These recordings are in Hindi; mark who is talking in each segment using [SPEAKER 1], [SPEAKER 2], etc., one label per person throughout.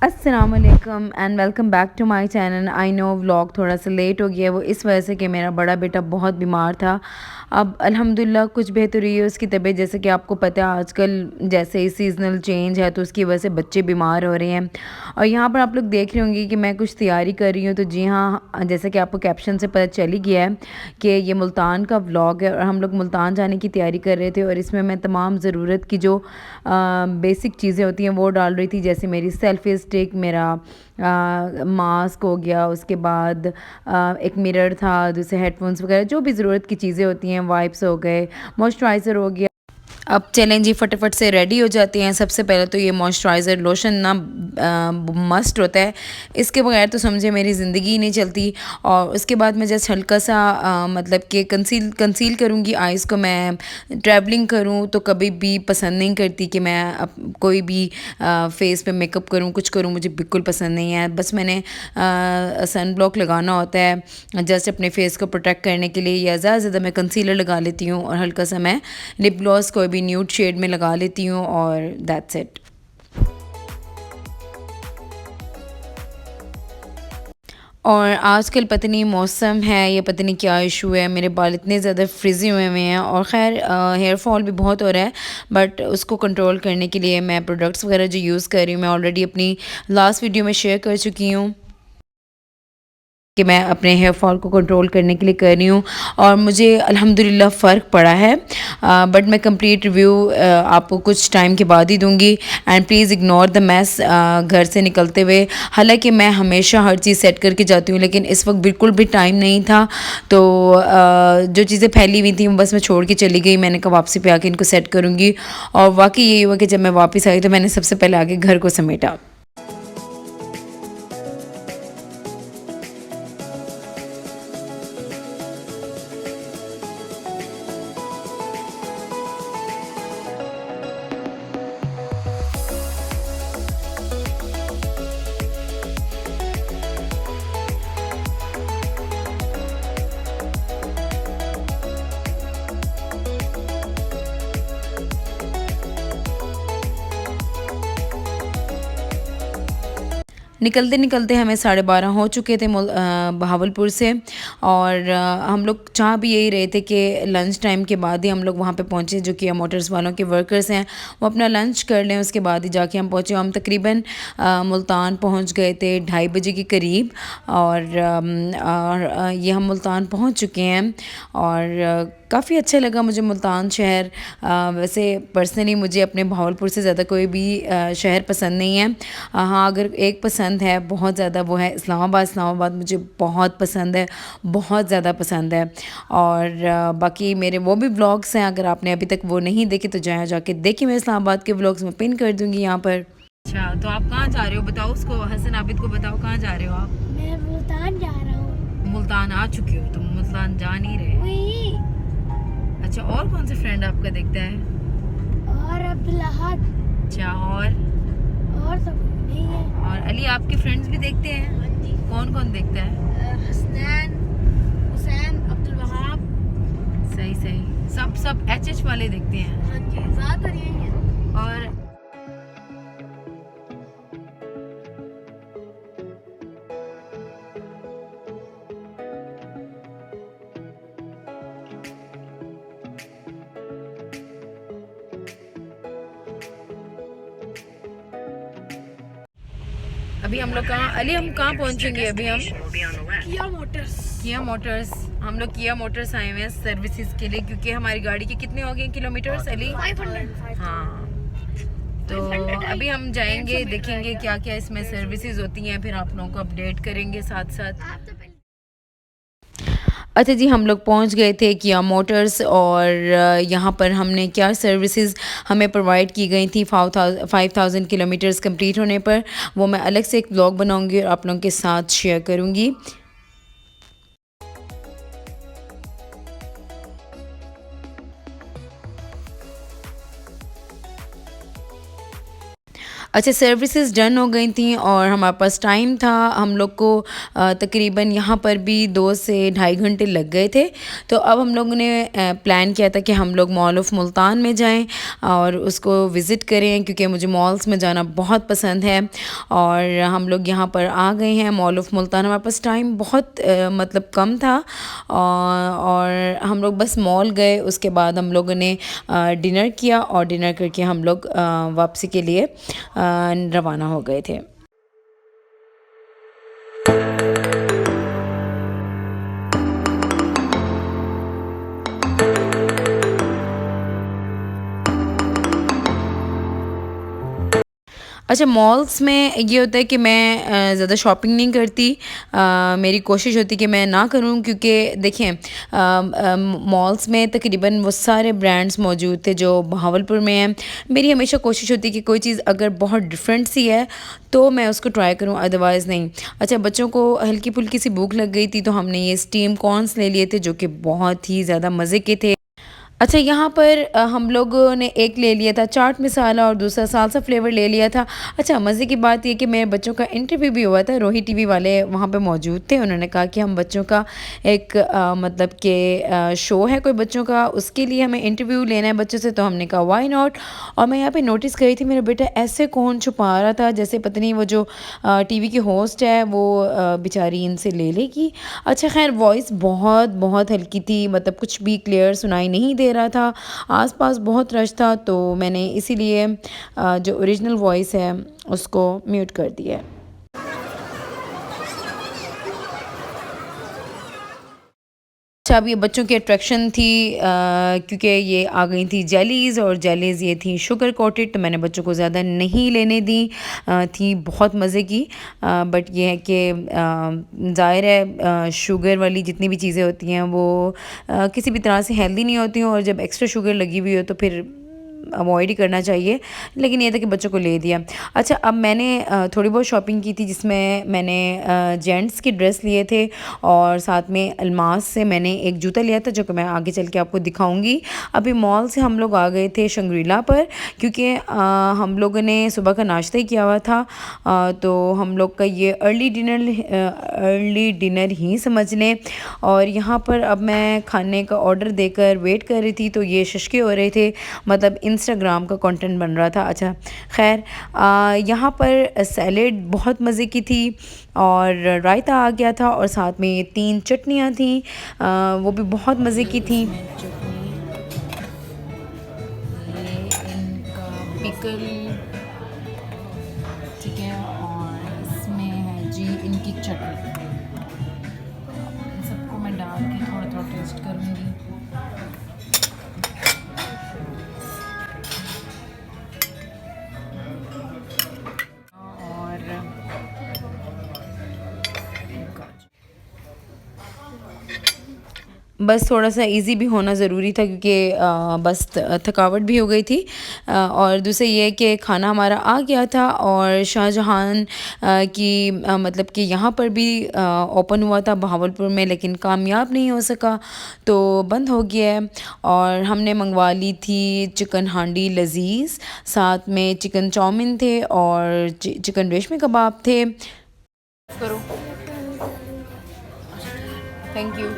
[SPEAKER 1] अस्सलामुअलैकुम and welcome back to my channel. I know vlog थोड़ा सा लेट हो गया, वो इस वजह से कि मेरा बड़ा बेटा बहुत बीमार था। अब अल्हम्दुलिल्लाह कुछ बेहतर हुई है उसकी तबीयत। जैसे कि आपको पता है आजकल जैसे ही सीज़नल चेंज है तो उसकी वजह से बच्चे बीमार हो रहे हैं। और यहाँ पर आप लोग देख रहे होंगे कि मैं कुछ तैयारी कर रही हूँ। तो जी हाँ, जैसे कि आपको कैप्शन से पता चल ही गया है कि ये मुल्तान का व्लॉग है और हम लोग मुल्तान जाने की तैयारी कर रहे थे। और इसमें मैं तमाम ज़रूरत की जो बेसिक चीज़ें होती हैं वो डाल रही थी, जैसे मेरी सेल्फी स्टिक, मेरा मास्क हो गया, उसके बाद एक मिरर था, दूसरे हेडफोन्स वगैरह जो भी ज़रूरत की चीज़ें होती हैं, वाइप्स हो गए, मॉइस्चराइज़र हो गया। अब चलें जी, फटाफट से रेडी हो जाते हैं। सबसे पहले तो ये मॉइस्चराइज़र लोशन ना मस्ट होता है, इसके बगैर तो समझे मेरी ज़िंदगी ही नहीं चलती। और उसके बाद मैं जस्ट हल्का सा मतलब कि कंसील करूँगी आइज़ को। मैं ट्रैवलिंग करूँ तो कभी भी पसंद नहीं करती कि मैं कोई भी फेस पे मेकअप करूँ, कुछ करूँ, मुझे बिल्कुल पसंद नहीं है। बस मैंने सन ब्लॉक लगाना होता है जस्ट अपने फेस को प्रोटेक्ट करने के लिए, या ज़्यादा से ज़्यादा मैं कंसीलर लगा लेती हूँ और हल्का सा मैं लिप ग्लॉस कोई भी न्यूड शेड में लगा लेती हूँ और दैट्स इट। और आजकल पता नहीं मौसम है या पता नहीं क्या इशू है, मेरे बाल इतने ज़्यादा फ्रिज़ी हुए हैं और ख़ैर हेयर फॉल भी बहुत हो रहा है। बट उसको कंट्रोल करने के लिए मैं प्रोडक्ट्स वगैरह जो यूज़ कर रही हूँ, मैं ऑलरेडी अपनी लास्ट वीडियो में शेयर कर चुकी हूँ कि मैं अपने हेयर फॉल को कंट्रोल करने के लिए कर रही हूँ और मुझे अल्हम्दुलिल्लाह फ़र्क पड़ा है। बट मैं कंप्लीट रिव्यू आपको कुछ टाइम के बाद ही दूँगी। And please ignore the mess घर से निकलते हुए। हालांकि मैं हमेशा हर चीज़ सेट करके जाती हूँ, लेकिन इस वक्त बिल्कुल भी टाइम नहीं था। तो जो चीज़ें फैली हुई थी वो बस मैं छोड़ के चली गई। मैंने कहा वापसी पे आके इनको सेट करूँगी। और वाकई यही हुआ कि जब मैं वापस आई तो मैंने सबसे पहले आके घर को समेटा। निकलते निकलते हमें 12:30 हो चुके थे बहावलपुर से। और हम लोग चाह भी यही रहे थे कि लंच टाइम के बाद ही हम लोग वहाँ पे पहुँचे। जो किया मोटर्स वालों के वर्कर्स हैं वो अपना लंच कर लें, उसके बाद ही जाके हम पहुँचे। हम तकरीबन मुल्तान पहुँच गए थे 2:30 के करीब। और ये हम मुल्तान पहुँच चुके हैं। और काफ़ी अच्छा लगा मुझे मुल्तान शहर। वैसे पर्सनली मुझे अपने भावलपुर से ज़्यादा कोई भी शहर पसंद नहीं है। हाँ, अगर एक पसंद है बहुत ज़्यादा वो है इस्लामाबाद। इस्लामाबाद मुझे बहुत पसंद है, बहुत ज़्यादा पसंद है। और बाकी मेरे वो भी व्लॉग्स हैं, अगर आपने अभी तक वो नहीं देखे तो जाके देखिए। मैं इस्लामाबाद के व्लॉग्स में पिन कर दूँगी यहाँ पर। अच्छा, तो आप कहाँ जा रहे हो बताओ उसको, हसन आबिद को बताओ कहाँ जा रहे हो आप?
[SPEAKER 2] मैं मुल्तान जा रहा हूँ।
[SPEAKER 1] मुल्तान आ चुके हो तुम, मुल्तान जा नहीं रहे? अच्छा, और कौन से फ्रेंड आपका दिखता है?
[SPEAKER 2] और अब्दुल्लाहद।
[SPEAKER 1] अच्छा,
[SPEAKER 2] और तो नहीं है।
[SPEAKER 1] और अली आपके फ्रेंड्स भी देखते हैं?
[SPEAKER 2] हाँ जी।
[SPEAKER 1] कौन कौन देखता है?
[SPEAKER 2] हसनैन, हुसैन, अब्दुल वहाब।
[SPEAKER 1] सही सही, सब एच वाले देखते हैं।
[SPEAKER 2] हाँ जी, ज़्यादातर यही है।
[SPEAKER 1] और अभी हम लोग कहाँ अली, हम कहाँ पहुँचेंगे अभी हम? किया मोटर्स। हम लोग किया मोटर्स आए हुए हैं सर्विसेज के लिए, क्योंकि हमारी गाड़ी के कितने हो गए किलोमीटर्स अली?
[SPEAKER 2] 500।
[SPEAKER 1] हाँ, तो अभी हम जाएंगे देखेंगे क्या क्या इसमें सर्विसेज होती हैं, फिर आप लोगों को अपडेट करेंगे साथ साथ। अच्छा जी, हम लोग पहुंच गए थे किया मोटर्स। और यहाँ पर हमने क्या सर्विसेज हमें प्रोवाइड की गई थी 5000 किलोमीटर्स कंप्लीट होने पर, वो मैं अलग से एक ब्लॉग बनाऊंगी और आप लोगों के साथ शेयर करूंगी। अच्छा, सर्विसेज डन हो गई थी और हमारे पास टाइम था। हम लोग को तकरीबन यहाँ पर भी 2 से ढाई घंटे लग गए थे। तो अब हम लोगों ने प्लान किया था कि हम लोग मॉल ऑफ़ मुल्तान में जाएं और उसको विज़िट करें, क्योंकि मुझे मॉल्स में जाना बहुत पसंद है। और हम लोग यहाँ पर आ गए हैं मॉल ऑफ़ मुल्तान। हमारे पास टाइम बहुत मतलब कम था और हम लोग बस मॉल गए। उसके बाद हम लोगों ने डिनर किया और डिनर करके हम लोग वापसी के लिए रवाना हो गए थे। अच्छा, मॉल्स में ये होता है कि मैं ज़्यादा शॉपिंग नहीं करती। मेरी कोशिश होती है कि मैं ना करूं, क्योंकि देखें मॉल्स में तकरीबन वो सारे ब्रांड्स मौजूद थे जो बहावलपुर में हैं। मेरी हमेशा कोशिश होती है कि कोई चीज़ अगर बहुत डिफरेंट सी है तो मैं उसको ट्राई करूं, अदरवाइज़ नहीं। अच्छा, बच्चों को हल्की फुल्की सी भूख लग गई थी तो हमने ये स्टीम कॉर्न्स ले लिए थे जो कि बहुत ही ज़्यादा मज़े के थे। अच्छा, यहाँ पर हम लोगों ने एक ले लिया था चाट मसाला और दूसरा सालसा फ्लेवर ले लिया था। अच्छा, मज़े की बात ये कि मेरे बच्चों का इंटरव्यू भी हुआ था। रोही टीवी वाले वहाँ पे मौजूद थे। उन्होंने कहा कि हम बच्चों का एक मतलब कि शो है कोई बच्चों का, उसके लिए हमें इंटरव्यू लेना है बच्चों से। तो हमने कहा व्हाई नॉट। और मैं यहाँ पे नोटिस करी थी मेरा बेटा ऐसे कौन छुपा रहा था जैसे पता नहीं वो जो टीवी की होस्ट है वो बेचारी इनसे ले लेगी। अच्छा, खैर वॉइस बहुत बहुत हल्की थी, मतलब कुछ भी क्लियर सुनाई नहीं दे रहा था। आसपास बहुत रश था तो मैंने इसीलिए जो ओरिजिनल वॉइस है उसको म्यूट कर दिया है। अच्छा, अब ये बच्चों की अट्रैक्शन थी क्योंकि ये आ गई थी जेलीज़, और जेलीज़ ये थी शुगर कोटेड, तो मैंने बच्चों को ज़्यादा नहीं लेने दी। थी बहुत मज़े की, बट ये है कि ज़ाहिर है शुगर वाली जितनी भी चीज़ें होती हैं वो किसी भी तरह से हेल्दी नहीं होती हैं, और जब एक्स्ट्रा शुगर लगी हुई हो तो फिर अवॉइड ही करना चाहिए। लेकिन ये था कि बच्चों को ले दिया। अच्छा, अब मैंने थोड़ी बहुत शॉपिंग की थी जिसमें मैंने जेंट्स के ड्रेस लिए थे और साथ में अल्मास से मैंने एक जूता लिया था जो कि मैं आगे चल के आपको दिखाऊंगी। अभी मॉल से हम लोग आ गए थे शंग्रीला पर, क्योंकि हम लोगों ने सुबह का नाश्ता ही किया हुआ था। तो हम लोग का ये अर्ली डिनर ही समझ लें। और यहाँ पर अब मैं खाने का ऑर्डर देकर वेट कर रही थी तो ये शशके हो रहे थे, मतलब इंस्टाग्राम का कंटेंट बन रहा था। अच्छा, खैर यहाँ पर सैलेड बहुत मज़े की थी और रायता आ गया था और साथ में ये 3 चटनियाँ थी, वो भी बहुत मज़े की थी। पिकल, ठीक है, और इसमें है जी इनकी चटनी। इन सबको मैं डाल के थोड़ा थोड़ा टेस्ट करूँगी। बस थोड़ा सा इजी भी होना ज़रूरी था क्योंकि बस थकावट भी हो गई थी। और दूसरा ये है कि खाना हमारा आ गया था और शाहजहान की मतलब कि यहाँ पर भी ओपन हुआ था बहावलपुर में, लेकिन कामयाब नहीं हो सका तो बंद हो गया है। और हमने मंगवा ली थी चिकन हांडी लजीज़, साथ में चिकन चाउमीन थे और चिकन रेशमी कबाब थे। करो, थैंक यू।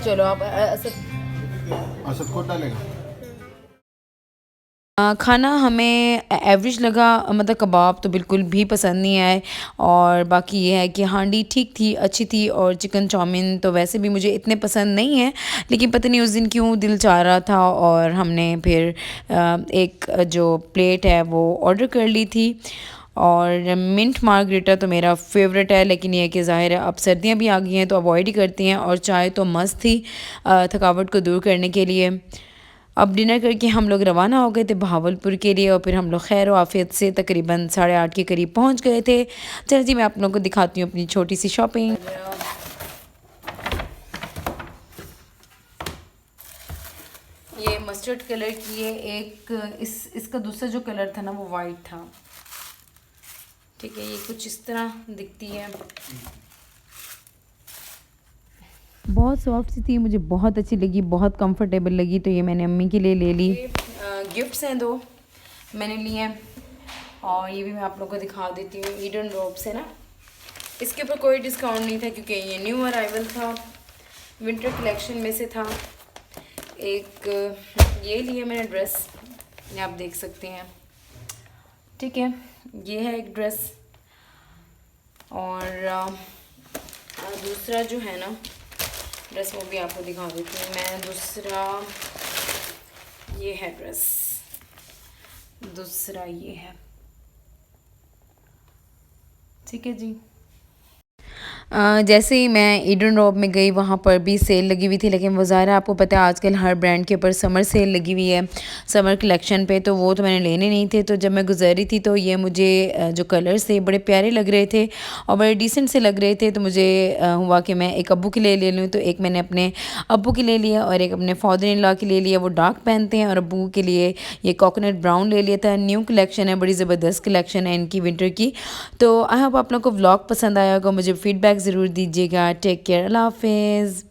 [SPEAKER 1] चलो आप असद को डालेगा। खाना हमें एवरेज लगा, मतलब कबाब तो बिल्कुल भी पसंद नहीं आए, और बाकी ये है कि हांडी ठीक थी, अच्छी थी, और चिकन चाउमीन तो वैसे भी मुझे इतने पसंद नहीं है, लेकिन पता नहीं उस दिन क्यों दिल चाह रहा था और हमने फिर एक जो प्लेट है वो ऑर्डर कर ली थी। और मिंट मार्गरेटा तो मेरा फेवरेट है, लेकिन ये है कि ज़ाहिर है अब सर्दियाँ भी आ गई हैं तो अवॉइड ही करती हैं, और चाय तो मस्त थी थकावट को दूर करने के लिए। अब डिनर करके हम लोग रवाना हो गए थे बहावलपुर के लिए, और फिर हम लोग खैर आफियत से तकरीबन 8:30 के करीब पहुंच गए थे। चलो जी, मैं आप लोगों को दिखाती हूँ अपनी छोटी सी शॉपिंग। ये मस्टर्ड कलर की है एक, इसका दूसरा जो कलर था ना वो वाइट था, ठीक है। ये कुछ इस तरह दिखती है, बहुत सॉफ्ट सी थी, मुझे बहुत अच्छी लगी, बहुत कंफर्टेबल लगी, तो ये मैंने अम्मी के लिए ले ली। गिफ्ट्स हैं 2 मैंने लिए हैं, और ये भी मैं आप लोगों को दिखा देती हूँ। ईडन रोब से ना, इसके ऊपर कोई डिस्काउंट नहीं था क्योंकि ये न्यू अराइवल था, विंटर कलेक्शन में से था। एक ये लिए मैंने ड्रेस, ये आप देख सकते हैं, ठीक है। ये है एक ड्रेस, और दूसरा जो है ना ड्रेस, वो भी आपको दिखा देती हूँ मैं। दूसरा ये है ड्रेस, दूसरा ये है, ठीक है जी। जैसे ही मैं ईडन रॉब में गई, वहाँ पर भी सेल लगी हुई थी, लेकिन वो ज़ाहिर है आपको पता है आजकल हर ब्रांड के ऊपर समर सेल लगी हुई है, समर कलेक्शन पे, तो वो तो मैंने लेने नहीं थे। तो जब मैं गुजरी थी तो ये मुझे जो कलर्स थे बड़े प्यारे लग रहे थे और बड़े डिसेंट से लग रहे थे, तो मुझे हुआ कि मैं एक अब्बू के लिए ले लूँ। तो एक मैंने अपने अब्बू के ले लिया और एक अपने फादर इन लॉ के ले लिया, वो डार्क पहनते हैं, और अब्बू के लिए ये कोकोनट ब्राउन ले लिया था। न्यू कलेक्शन है, बड़ी ज़बरदस्त कलेक्शन है इनकी विंटर की। तो आई होप आप लोगों को व्लॉग पसंद आया होगा, मुझे फीडबैक ज़रूर दीजिएगा। टेक केयर, अल्लाह हाफिज़।